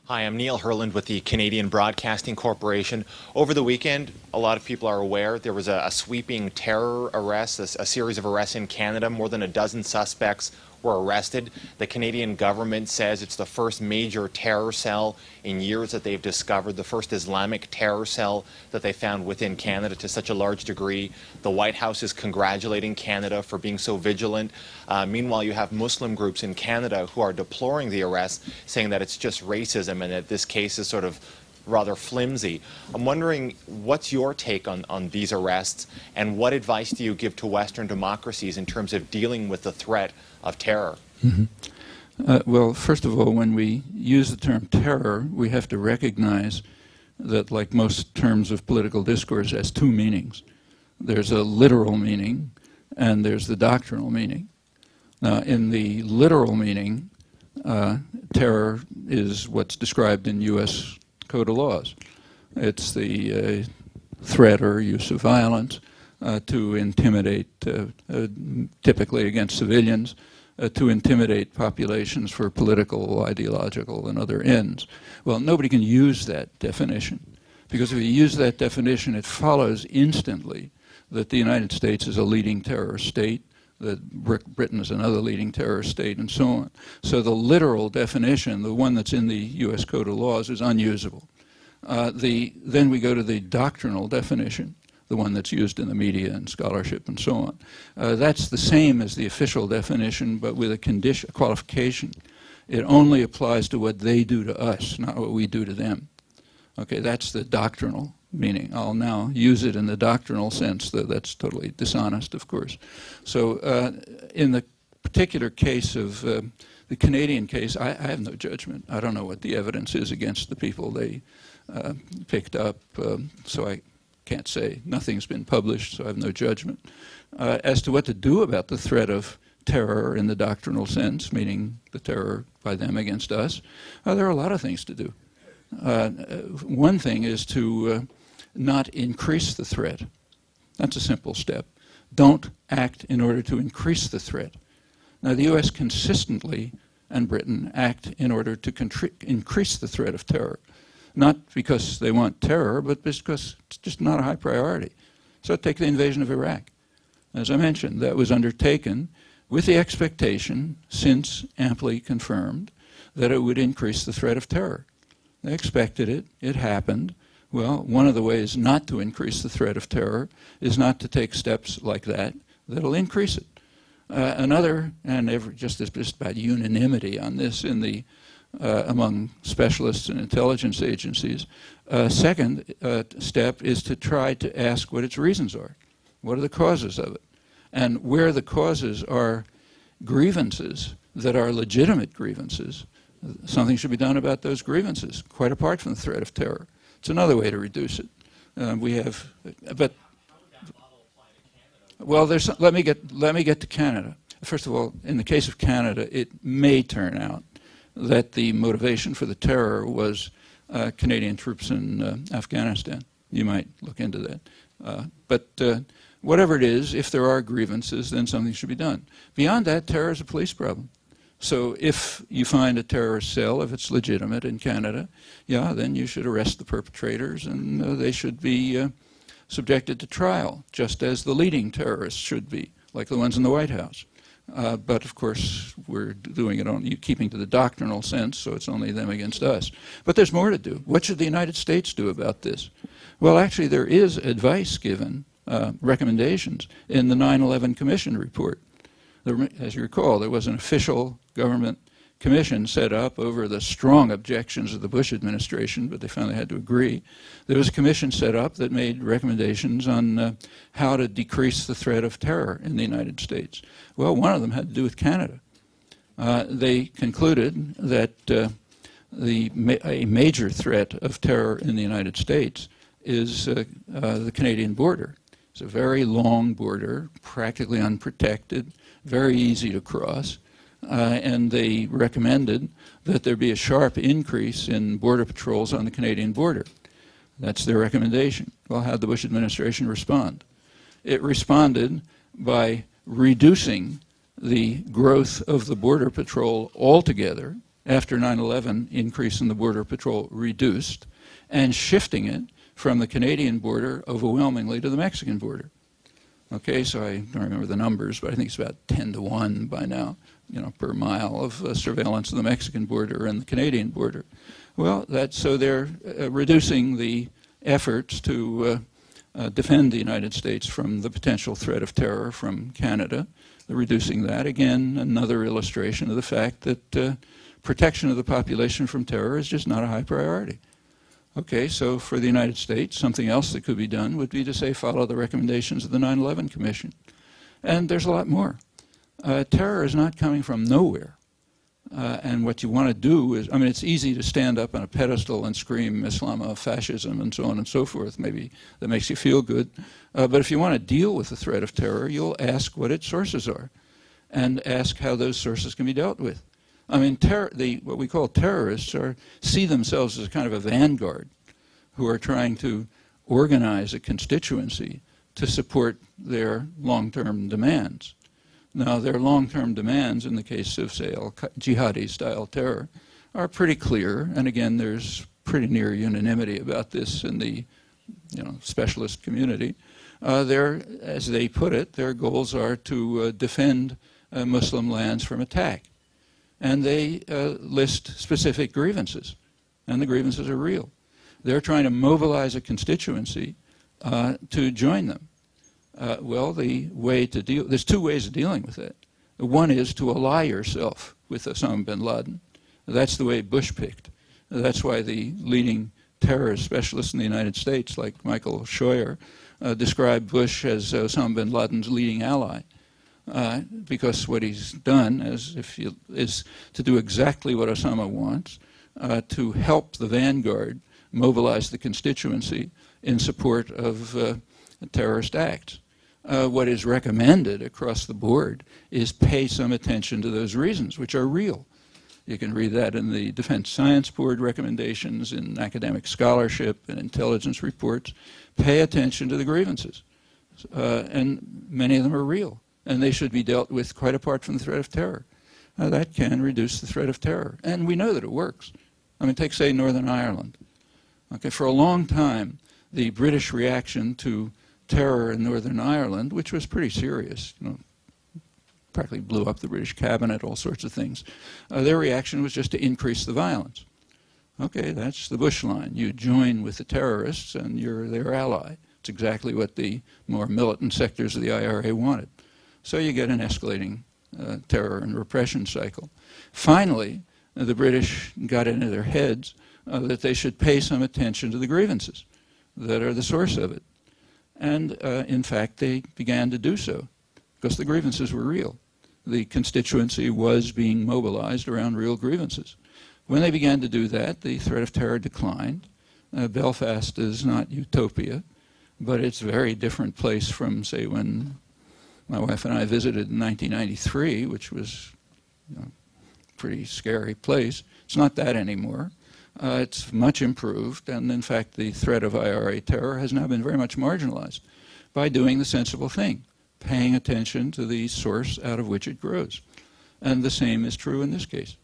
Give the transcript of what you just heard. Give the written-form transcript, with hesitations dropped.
Hi, I'm Neil Herland with the Canadian Broadcasting Corporation. Over the weekend, a lot of people are aware there was a sweeping terror arrest, a series of arrests in Canada. More than a dozen suspects were arrested. The Canadian government says it's the first major terror cell in years that they've discovered, the first Islamic terror cell that they found within Canada to such a large degree. The White House is congratulating Canada for being so vigilant. Meanwhile, you have Muslim groups in Canada who are deploring the arrest, saying that it's just racism and that this case is sort of rather flimsy. I'm wondering, what's your take on these arrests, and what advice do you give to Western democracies in terms of dealing with the threat of terror? Well, first of all, when we use the term terror, we have to recognize that, like most terms of political discourse, it has two meanings. There's a literal meaning, and there's the doctrinal meaning. Now, in the literal meaning, terror is what's described in U.S. Code of Laws. It's the threat or use of violence to intimidate, typically against civilians, to intimidate populations for political, ideological, and other ends. Well, nobody can use that definition, because if you use that definition, it follows instantly that the United States is a leading terror state, that Britain is another leading terror state, and so on. So the literal definition, the one that's in the U.S. Code of Laws, is unusable. Then we go to the doctrinal definition, the one that's used in the media and scholarship and so on. That's the same as the official definition, but with a qualification. It only applies to what they do to us, not what we do to them. Okay, that's the doctrinal meaning. I'll now use it in the doctrinal sense. That's totally dishonest, of course. So in the particular case of the Canadian case, I have no judgment. I don't know what the evidence is against the people they picked up, so I can't say. Nothing's been published, so I have no judgment. As to what to do about the threat of terror in the doctrinal sense, meaning the terror by them against us, there are a lot of things to do. One thing is to not increase the threat. That's a simple step. Don't act in order to increase the threat. Now, the U.S. consistently, and Britain, act in order to increase the threat of terror. Not because they want terror, but because it's just not a high priority. So take the invasion of Iraq. As I mentioned, that was undertaken with the expectation, since amply confirmed, that it would increase the threat of terror. They expected it. It happened. Well, one of the ways not to increase the threat of terror is not to take steps like that that'll increase it. Another, and just about unanimity on this in the among specialists and intelligence agencies, second step is to try to ask what its reasons are. What are the causes of it? And where the causes are grievances that are legitimate grievances, something should be done about those grievances, quite apart from the threat of terror. It's another way to reduce it. We have, but well, let me get to Canada. First of all, in the case of Canada, it may turn out that the motivation for the terror was Canadian troops in Afghanistan. You might look into that. But whatever it is, if there are grievances, then something should be done. Beyond that, terror is a police problem. So if you find a terrorist cell, if it's legitimate in Canada, yeah, then you should arrest the perpetrators, and they should be subjected to trial, just as the leading terrorists should be, like the ones in the White House. But of course, we're doing it keeping to the doctrinal sense, so it's only them against us. But there's more to do. What should the United States do about this? Well, actually, there is advice given, recommendations, in the 9/11 Commission report. As you recall, there was an official government commission set up over the strong objections of the Bush administration, but they finally had to agree. There was a commission set up that made recommendations on how to decrease the threat of terror in the United States. Well, one of them had to do with Canada. They concluded that a major threat of terror in the United States is the Canadian border. It's a very long border, practically unprotected, very easy to cross, and they recommended that there be a sharp increase in border patrols on the Canadian border. That's their recommendation. Well, how did the Bush administration respond? It responded by reducing the growth of the border patrol altogether, after 9/11 increase in the Border Patrol reduced, and shifting it from the Canadian border overwhelmingly to the Mexican border. Okay, so I don't remember the numbers, but I think it's about 10-1 by now, per mile of surveillance of the Mexican border and the Canadian border. Well, so they're reducing the efforts to defend the United States from the potential threat of terror from Canada. They're reducing that. Again, another illustration of the fact that protection of the population from terror is just not a high priority. Okay, so for the United States, something else that could be done would be to say follow the recommendations of the 9/11 Commission. And there's a lot more. Terror is not coming from nowhere. And what you want to do is, it's easy to stand up on a pedestal and scream Islamofascism and so on and so forth. Maybe that makes you feel good. But if you want to deal with the threat of terror, you'll ask what its sources are and ask how those sources can be dealt with. What we call terrorists see themselves as kind of a vanguard who are trying to organize a constituency to support their long-term demands. Now, their long-term demands in the case of, say, jihadi-style terror are pretty clear, and again, there's pretty near unanimity about this in the specialist community. As they put it, their goals are to defend Muslim lands from attack. And they list specific grievances, and the grievances are real. They're trying to mobilize a constituency to join them. There's two ways of dealing with it. One is to ally yourself with Osama bin Laden. That's the way Bush picked. That's why the leading terrorist specialists in the United States, like Michael Scheuer, described Bush as Osama bin Laden's leading ally. Because what he's done is to do exactly what Osama wants, to help the vanguard mobilize the constituency in support of terrorist acts. What is recommended across the board is pay some attention to those reasons, which are real. You can read that in the Defense Science Board recommendations, in academic scholarship and intelligence reports. Pay attention to the grievances. And many of them are real. And they should be dealt with quite apart from the threat of terror. That can reduce the threat of terror. And we know that it works. Take, say, Northern Ireland. Okay, for a long time, the British reaction to terror in Northern Ireland, which was pretty serious, practically blew up the British cabinet, all sorts of things, their reaction was just to increase the violence. Okay, that's the Bush line. You join with the terrorists and you're their ally. It's exactly what the more militant sectors of the IRA wanted. So you get an escalating terror and repression cycle. Finally, the British got into their heads that they should pay some attention to the grievances that are the source of it. And in fact, they began to do so because the grievances were real. The constituency was being mobilized around real grievances. When they began to do that, the threat of terror declined. Belfast is not utopia, but it's a very different place from, say, when my wife and I visited in 1993, which was a pretty scary place. It's not that anymore. It's much improved, and in fact, the threat of IRA terror has now been very much marginalized by doing the sensible thing, paying attention to the source out of which it grows. And the same is true in this case.